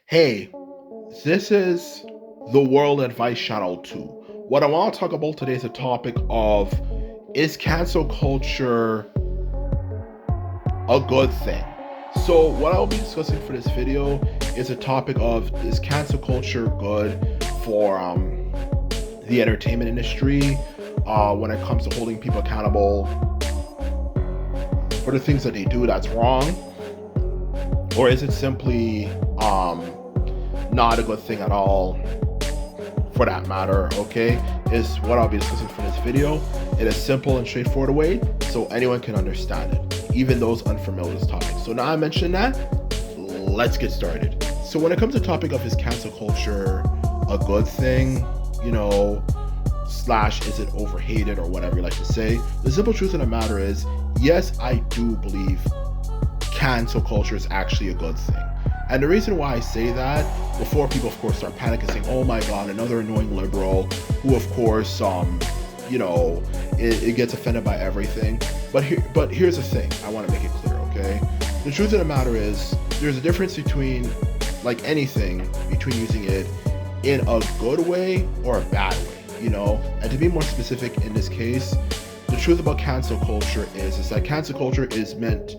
Hey, this is the World Advice Channel 2. What I want to talk about today is a topic of, is cancel culture a good thing? So, what I'll be discussing for this video is a topic of, is cancel culture good for the entertainment industry when it comes to holding people accountable for the things that they do that's wrong? Or is it simply not a good thing at all for that matter? Okay, is what I'll be discussing for this video. It is simple and straightforward way, so anyone can understand it, even those unfamiliar with this topic. So now I mentioned that, let's get started. So when it comes to the topic of, is cancel culture a good thing, slash is it overhated or whatever you like to say, the simple truth of the matter is, yes, I do believe cancel culture is actually a good thing. And the reason why I say that, before people of course start panicking saying, oh my god, another annoying liberal who of course it gets offended by everything. But here's the thing, I want to make it clear, okay? The truth of the matter is, there's a difference between, like anything, between using it in a good way or a bad way, And to be more specific in this case, the truth about cancel culture is that cancel culture is meant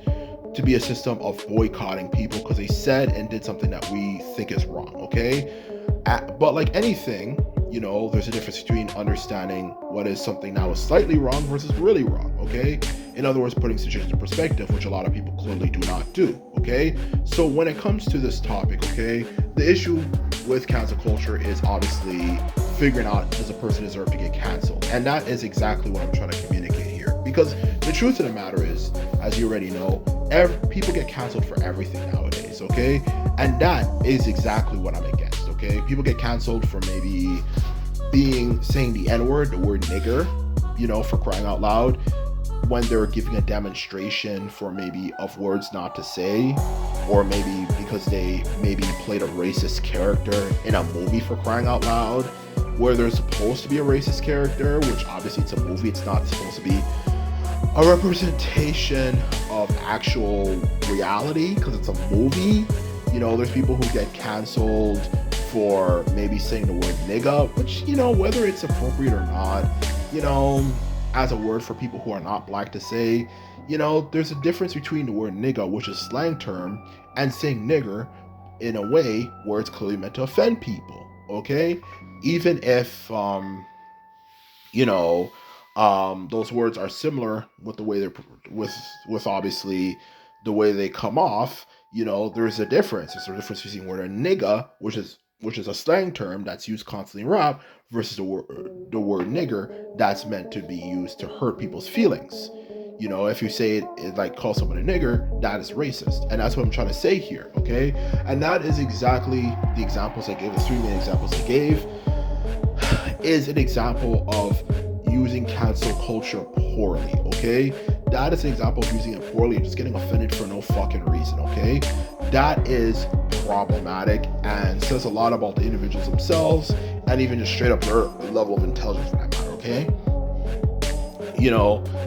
to be a system of boycotting people because they said and did something that we think is wrong, okay? But like anything, there's a difference between understanding what is something that was slightly wrong versus really wrong, okay? In other words, putting situations in perspective, which a lot of people clearly do not do, okay? So when it comes to this topic, okay, the issue with cancel culture is obviously figuring out, does a person deserve to get canceled? And that is exactly what I'm trying to communicate here. Because the truth of the matter is, as you already know, people get canceled for everything nowadays, okay? And that is exactly what I'm against, okay? People get canceled for maybe saying the N-word, the word nigger, for crying out loud, when they're giving a demonstration for maybe of words not to say, or maybe because they maybe played a racist character in a movie, for crying out loud, where they're supposed to be a racist character, which obviously it's a movie, it's not supposed to be a representation of actual reality because it's a movie. There's people who get canceled for maybe saying the word nigga, which, whether it's appropriate or not, as a word for people who are not black to say, there's a difference between the word nigga, which is a slang term, and saying nigger in a way where it's clearly meant to offend people, okay? Even if, those words are similar with the way they're with obviously the way they come off, there's a difference. There's a difference between word nigga, which is a slang term that's used constantly in rap, versus the word nigger that's meant to be used to hurt people's feelings. If you say it like call someone a nigger, that is racist. And that's what I'm trying to say here, okay? And that is exactly the examples I gave, the three main examples I gave, is an example of using cancel culture poorly, okay? That is an example of using it poorly and just getting offended for no fucking reason, okay? That is problematic and says a lot about the individuals themselves and even just straight up their level of intelligence for that matter, okay?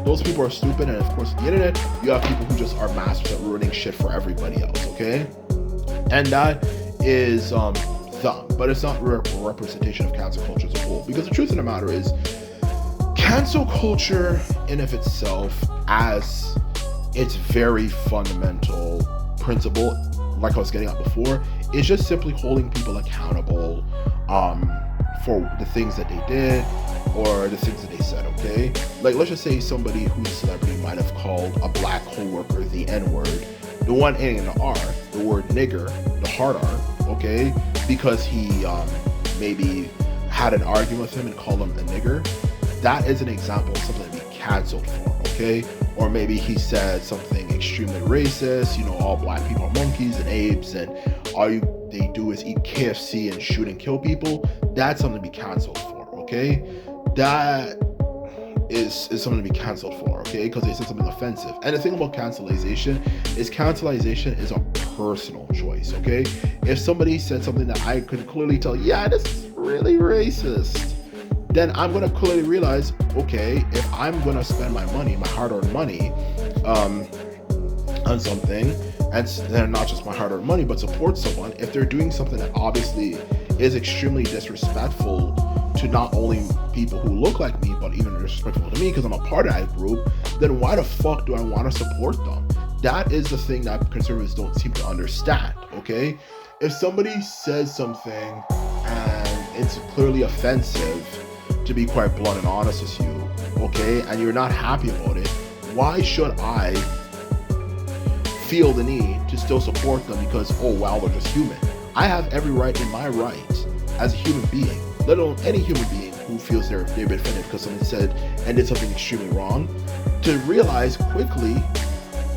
Those people are stupid, and of course on the internet, you have people who just are masters at ruining shit for everybody else, okay? And that is dumb, but it's not a representation of cancel culture as a whole, because the truth of the matter is, cancel culture in of itself, as its very fundamental principle, like I was getting at before, is just simply holding people accountable for the things that they did or the things that they said, okay? Like, let's just say somebody who's a celebrity might have called a black co-worker the N-word, the one ending in the R, the word nigger, the hard R, okay? Because he maybe had an argument with him and called him a nigger. That is an example of something to be canceled for, okay? Or maybe he said something extremely racist, all black people are monkeys and apes, and all they do is eat KFC and shoot and kill people. That's something to be canceled for, okay? That is something to be canceled for, okay? Because they said something offensive. And the thing about cancelization is a personal choice, okay? If somebody said something that I could clearly tell, yeah, this is really racist, then I'm going to clearly realize, okay, if I'm going to spend my money, my hard-earned money, on something, and then not just my hard-earned money, but support someone if they're doing something that obviously is extremely disrespectful to not only people who look like me, but even disrespectful to me because I'm a part of that group, then why the fuck do I want to support them? That is the thing that conservatives don't seem to understand, okay? If somebody says something and it's clearly offensive, to be quite blunt and honest with you, okay, and you're not happy about it, why should I feel the need to still support them because, oh, wow, they're just human? I have every right in my right as a human being, let alone any human being who feels they've been offended because someone said and did something extremely wrong, to realize quickly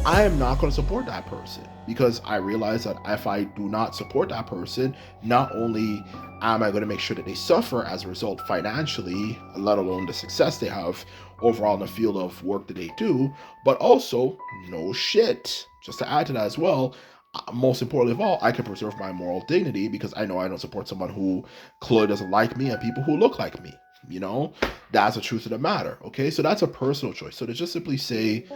I am not going to support that person, because I realize that if I do not support that person, not only am I going to make sure that they suffer as a result financially, let alone the success they have overall in the field of work that they do, but also, no shit, just to add to that as well, most importantly of all, I can preserve my moral dignity because I know I don't support someone who clearly doesn't like me and people who look like me. You know, that's the truth of the matter. Okay, so that's a personal choice. So to just simply say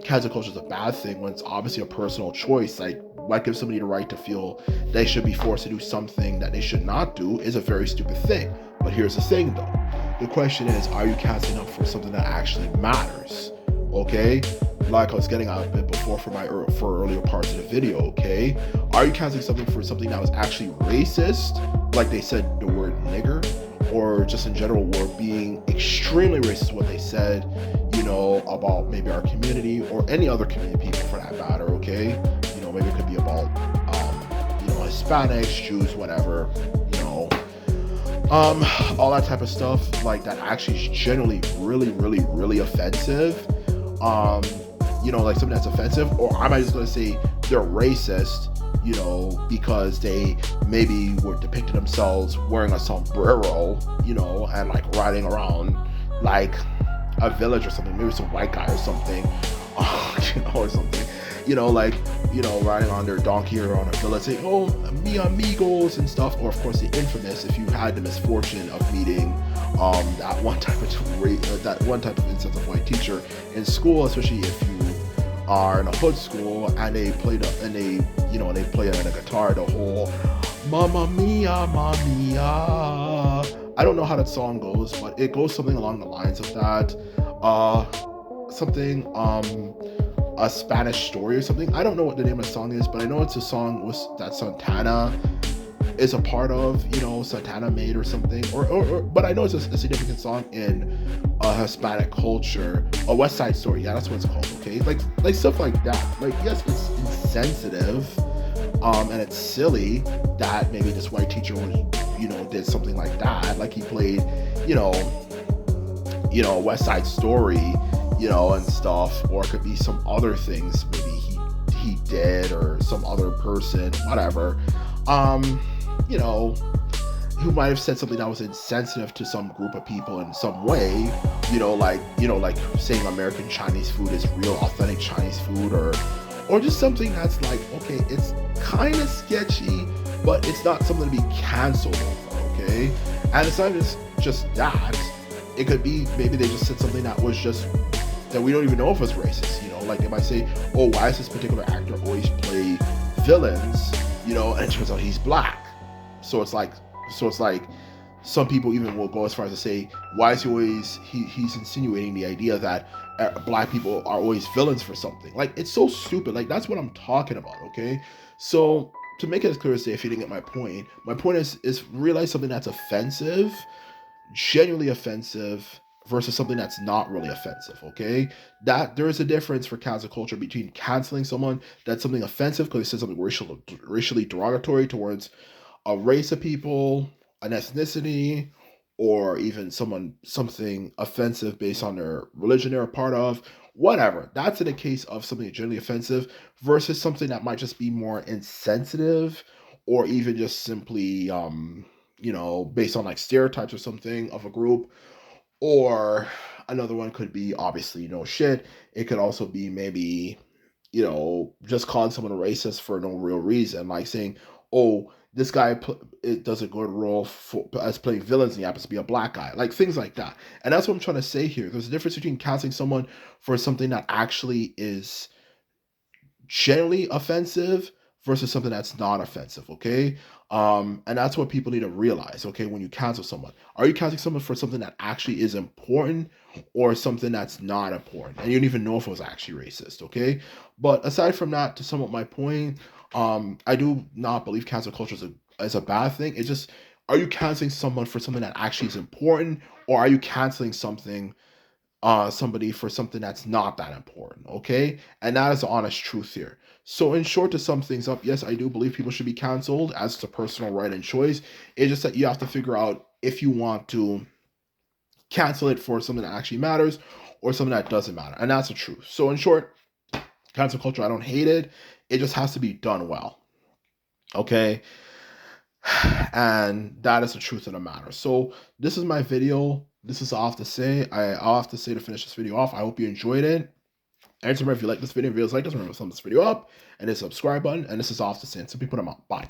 cancel culture is a bad thing when it's obviously a personal choice, like what gives somebody the right to feel they should be forced to do something that they should not do, is a very stupid thing. But here's the thing though, the question is, are you canceling up for something that actually matters? Okay, like I was getting out a bit before for earlier parts of the video, okay, are you canceling something for something that was actually racist, like they said the word nigger, or just in general were being extremely racist what they said, you know, about maybe our community or any other community people for that matter, okay? You know, maybe it could be about, you know, Hispanics, Jews, whatever, you know, all that type of stuff, like that actually is generally really, really, really offensive. You know, like something that's offensive, or am I just gonna say they're racist, you know, because they maybe were depicting themselves wearing a sombrero, you know, and like riding around like a village or something, maybe some white guy or something, you know, or something, you know, like, you know, riding on their donkey or on a village saying, oh, mi amigos and stuff, or of course the infamous, if you had the misfortune of meeting that one type of instance of white teacher in school, especially if you are in a hood school and they play on a guitar the whole Mamma Mia, Mamma Mia. I don't know how that song goes, but it goes something along the lines of that. Something a Spanish story or something. I don't know what the name of the song is, but I know it's a song that Santana is a part of, you know, Santana made or something, or but I know it's a significant song in Hispanic culture. A West Side Story, yeah, that's what it's called. Okay, like stuff like that. Like, yes, it's insensitive, and it's silly that maybe this white teacher was, you know, did something like that. Like he played, you know, a West Side Story, you know, and stuff, or it could be some other things maybe he did, or some other person, whatever. You know, who might have said something that was insensitive to some group of people in some way, you know, like saying American Chinese food is real authentic Chinese food, or just something that's like, okay, it's kind of sketchy, but it's not something to be canceled over, okay? And it's not just that. It could be maybe they just said something that was just that we don't even know if it's racist, you know, like they might say, oh, why does this particular actor always play villains, you know, and it turns out he's black. So it's like some people even will go as far as to say, why is he's insinuating the idea that black people are always villains for something. Like, it's so stupid. Like, that's what I'm talking about, okay? So to make it as clear as day, if you didn't get my point is realize something that's offensive, genuinely offensive, versus something that's not really offensive, okay? That there is a difference for cancel culture between canceling someone that's something offensive because they said something racially derogatory towards a race of people, an ethnicity, or even something offensive based on their religion they're a part of, whatever. That's in the case of something generally offensive versus something that might just be more insensitive, or even just simply you know, based on like stereotypes or something of a group. Or another one could be obviously no shit. It could also be maybe, you know, just calling someone a racist for no real reason, like saying, oh, this guy it does a good role as playing villains and he happens to be a black guy, like things like that. And that's what I'm trying to say here. There's a difference between canceling someone for something that actually is generally offensive versus something that's not offensive, okay? And that's what people need to realize, okay, when you cancel someone. Are you canceling someone for something that actually is important or something that's not important? And you don't even know if it was actually racist, okay? But aside from that, to sum up my point, I do not believe cancel culture is a bad thing. It's just, are you canceling someone for something that actually is important, or are you canceling somebody for something that's not that important, okay? And that is the honest truth here. So, in short, to sum things up, yes, I do believe people should be canceled as it's a personal right and choice. It's just that you have to figure out if you want to cancel it for something that actually matters or something that doesn't matter. And that's the truth. So, in short, cancel culture, I don't hate it. It just has to be done well, okay? And that is the truth of the matter. So this is my video. This is all I have to say. I'll have to say to finish this video off. I hope you enjoyed it. And remember, if you like this video, like this, remember to thumb this video up and hit the subscribe button. And this is all I have to say. So people, I'm out. Bye.